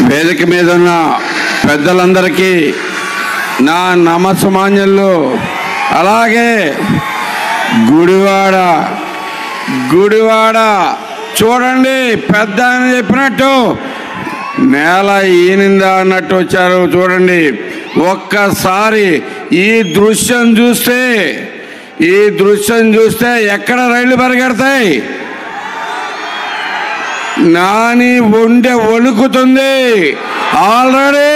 వేదిక మీద ఉన్న పెద్దలందరికీ నా నమస్సమాన్యులు. అలాగే గుడివాడ చూడండి, పెద్ద ఆయన చెప్పినట్టు నేల ఈనిందా అన్నట్టు వచ్చారు. చూడండి, ఒక్కసారి ఈ దృశ్యం చూస్తే ఎక్కడ రైళ్లు పరిగెడతాయి? నాని ఒండె వణుకుతుంది. ఆల్రెడీ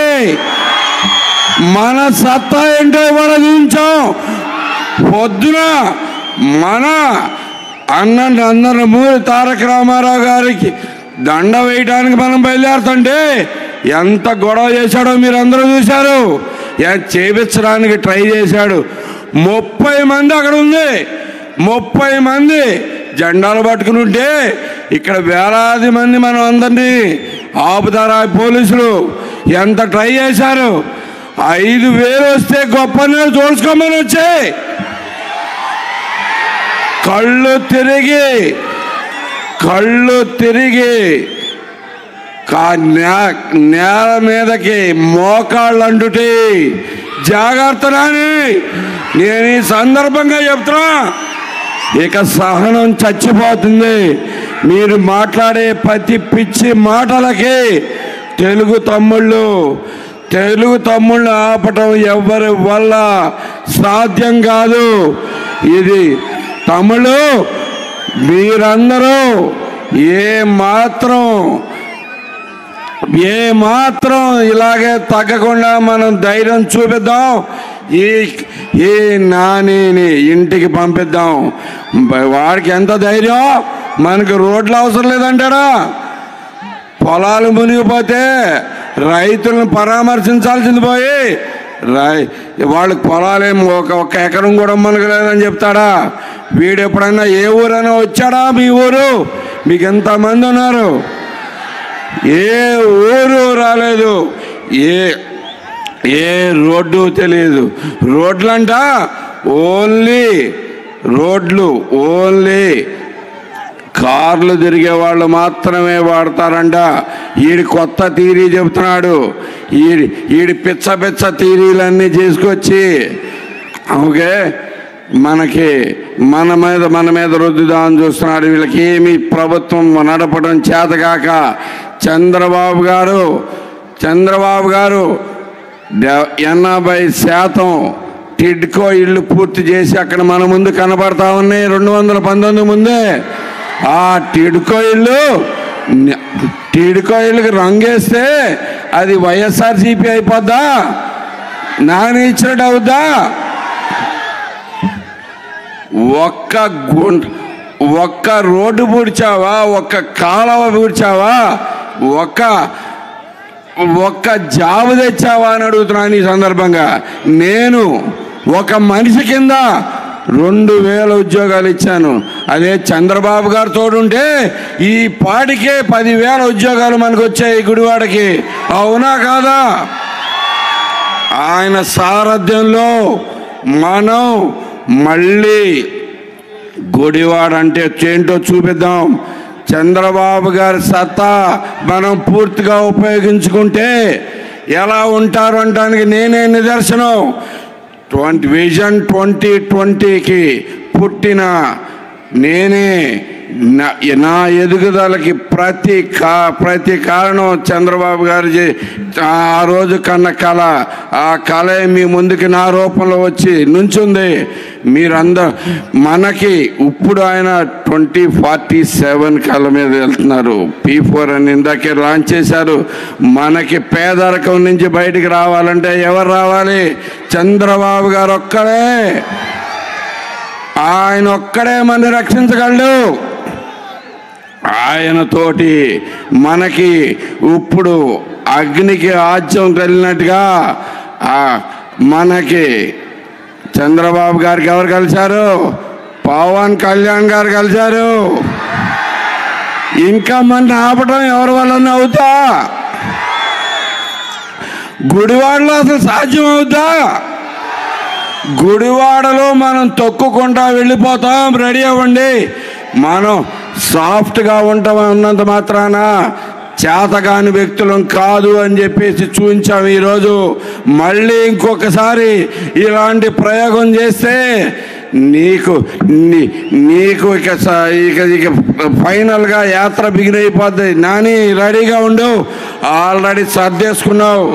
మన సత్తా ఏంటో కూడా చూపించాం. పొద్దున మన నందమూరి తారక రామారావు గారికి దండ వేయడానికి మనం బయలుదేరుతుంటే ఎంత గొడవ చేశాడో మీరు అందరూ చూశారు. చేపించడానికి ట్రై చేశాడు. 30 మంది అక్కడ ఉంది. 30 మంది జెండాలు పట్టుకుని ఉంటే ఇక్కడ వేలాది మంది మనం అందరినీ ఆపుతారా పోలీసులు? ఎంత ట్రై చేశారు. 5,000 వస్తే గొప్ప చూసుకోమని వచ్చాయి. కళ్ళు తిరిగి నేల మీదకి మోకాళ్ళు అంటుటే జాగ్రత్తని నేను ఈ సందర్భంగా చెప్తున్నా. ఇక సహనం చచ్చిపోతుంది. మీరు మాట్లాడే ప్రతి పిచ్చి మాటలకి తెలుగు తమ్ముళ్ళు ఆపటం ఎవరి వల్ల సాధ్యం కాదు. ఇది తమ్ముళ్ళు మీరందరూ ఏ మాత్రం ఇలాగే తగ్గకుండా మనం ధైర్యం చూపిద్దాం. ఈ నానిని ఇంటికి పంపిద్దాం. వాడికి ఎంత ధైర్యం, మనకు రోడ్లు అవసరం లేదంటాడా? పొలాలు మునిగిపోతే రైతులను పరామర్శించాల్సింది పోయి వాళ్ళకి పొలాలేం ఒక ఎకరం కూడా మునగలేదని చెప్తాడా? వీడు ఎప్పుడైనా ఏ ఊరైనా వచ్చాడా? మీ ఊరు మీకు ఎంతమంది ఉన్నారు? ఏ ఊరు రాలేదు. ఏ రోడ్డు తెలియదు. రోడ్లంట ఓన్లీ కార్లు తిరిగే వాళ్ళు మాత్రమే వాడతారంట. ఈడి కొత్త థీరీ చెబుతున్నాడు. ఈడి పిచ్చ థీరీలన్నీ చేసుకొచ్చి ఓకే మన మీద రుద్దుదామని చూస్తున్నాడు. వీళ్ళకి ఏమి ప్రభుత్వం నడపడం చేతగాక చంద్రబాబు గారు 80% టిడ్కో ఇళ్ళు పూర్తి చేసి అక్కడ మన ముందు కనబడతా ఉన్నాయి. 219 ముందే ఆ టిడ్కో ఇళ్ళకి రంగేస్తే అది వైఎస్ఆర్సీపీ అయిపోద్దా? నాని ఇచ్చినట్టు అవుద్దా? ఒక్క రోడ్డు పూడ్చావా? ఒక్క కాలువ పూడ్చావా? ఒక్క జాబు తెచ్చావా అని అడుగుతున్నాను ఈ సందర్భంగా. నేను ఒక మనిషి కింద 2,000 ఉద్యోగాలు ఇచ్చాను. అదే చంద్రబాబు గారు తోడుంటే ఈ పాటికే 10,000 ఉద్యోగాలు మనకు వచ్చాయి గుడివాడకి. అవునా కాదా? ఆయన సారథ్యంలో మనం మళ్ళీ గుడివాడ అంటే ఏంటో చూపిద్దాం. చంద్రబాబు గారి సత్తా మనం పూర్తిగా ఉపయోగించుకుంటే ఎలా ఉంటారు అనడానికి నేనే నిదర్శనం. విజన్ 2020కి పుట్టిన నేనే. నా ఎదుగుదలకి ప్రతి కారణం చంద్రబాబు గారు ఆ రోజు కన్న కళ. ఆ కళే మీ ముందుకి నా రూపంలో వచ్చి నుంచుంది. మీరందరూ మనకి ఇప్పుడు ఆయన 2047 కళ మీద వెళ్తున్నారు. P4 అని ఇందాకే లాంచ్ చేశారు. మనకి పేదరికం నుంచి బయటికి రావాలంటే ఎవరు రావాలి? చంద్రబాబు గారు ఒక్కడే. ఆయన ఒక్కడే మన రక్షించగలడు. ఆయనతోటి మనకి ఇప్పుడు అగ్నికి ఆజ్యం కలిగినట్టుగా మనకి చంద్రబాబు గారికి ఎవరు కలిశారు? పవన్ కళ్యాణ్ గారు కలిశారు. ఇంకా మన ఆపటం ఎవరి వల్ల అవుతా? గుడివాడలో అసలు సాధ్యం అవుతా? గుడివాడలో మనం తొక్కుకుంటా వెళ్ళిపోతాం. రెడీ అవ్వండి. మనం సాఫ్ట్గా ఉంటాం ఉన్నంత మాత్రాన చేతగాని వ్యక్తులం కాదు అని చెప్పేసి చూపించాం. ఈరోజు మళ్ళీ ఇంకొకసారి ఇలాంటి ప్రయోగం చేస్తే నీకు ఇక ఫైనల్గా యాత్ర బిగిన్ అయిపోద్ది. నాని రెడీగా ఉండు, ఆల్రెడీ సర్దేసుకున్నావు.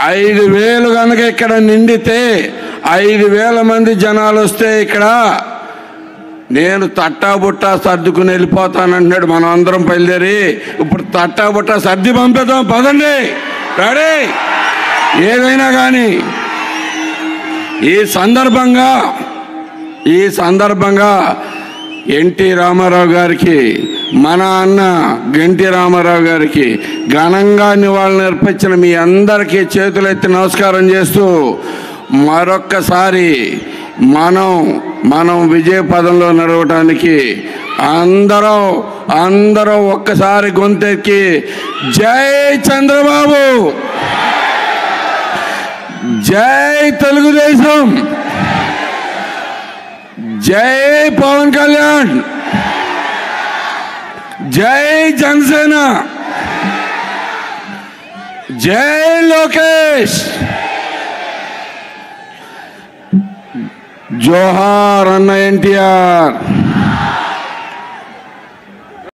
5,000 కనుక ఇక్కడ నిండితే 5,000 మంది జనాలు వస్తే ఇక్కడ నేను తట్టాబుట్టా సర్దుకుని వెళ్ళిపోతానంటున్నాడు. మనం అందరం బయలుదేరి ఇప్పుడు తట్టాబుట్టా సర్ది పంపిద్దాం, పదండి, రెడీ. ఏదైనా కానీ ఈ సందర్భంగా ఎన్టీ రామారావు గారికి, మన అన్న గంటి రామారావు గారికి ఘనంగా నివాళులు అర్పించిన మీ అందరికీ చేతులెత్తి నమస్కారం చేస్తూ మరొక్కసారి మనం విజయ పదంలో నడవటానికి అందరూ ఒక్కసారి గొంతెక్కి జై చంద్రబాబు, జై తెలుగుదేశం, జై పవన్ కళ్యాణ్, జై జనసేన, జై లోకేష్, జోహార్ అన్న ఎన్టీఆర్.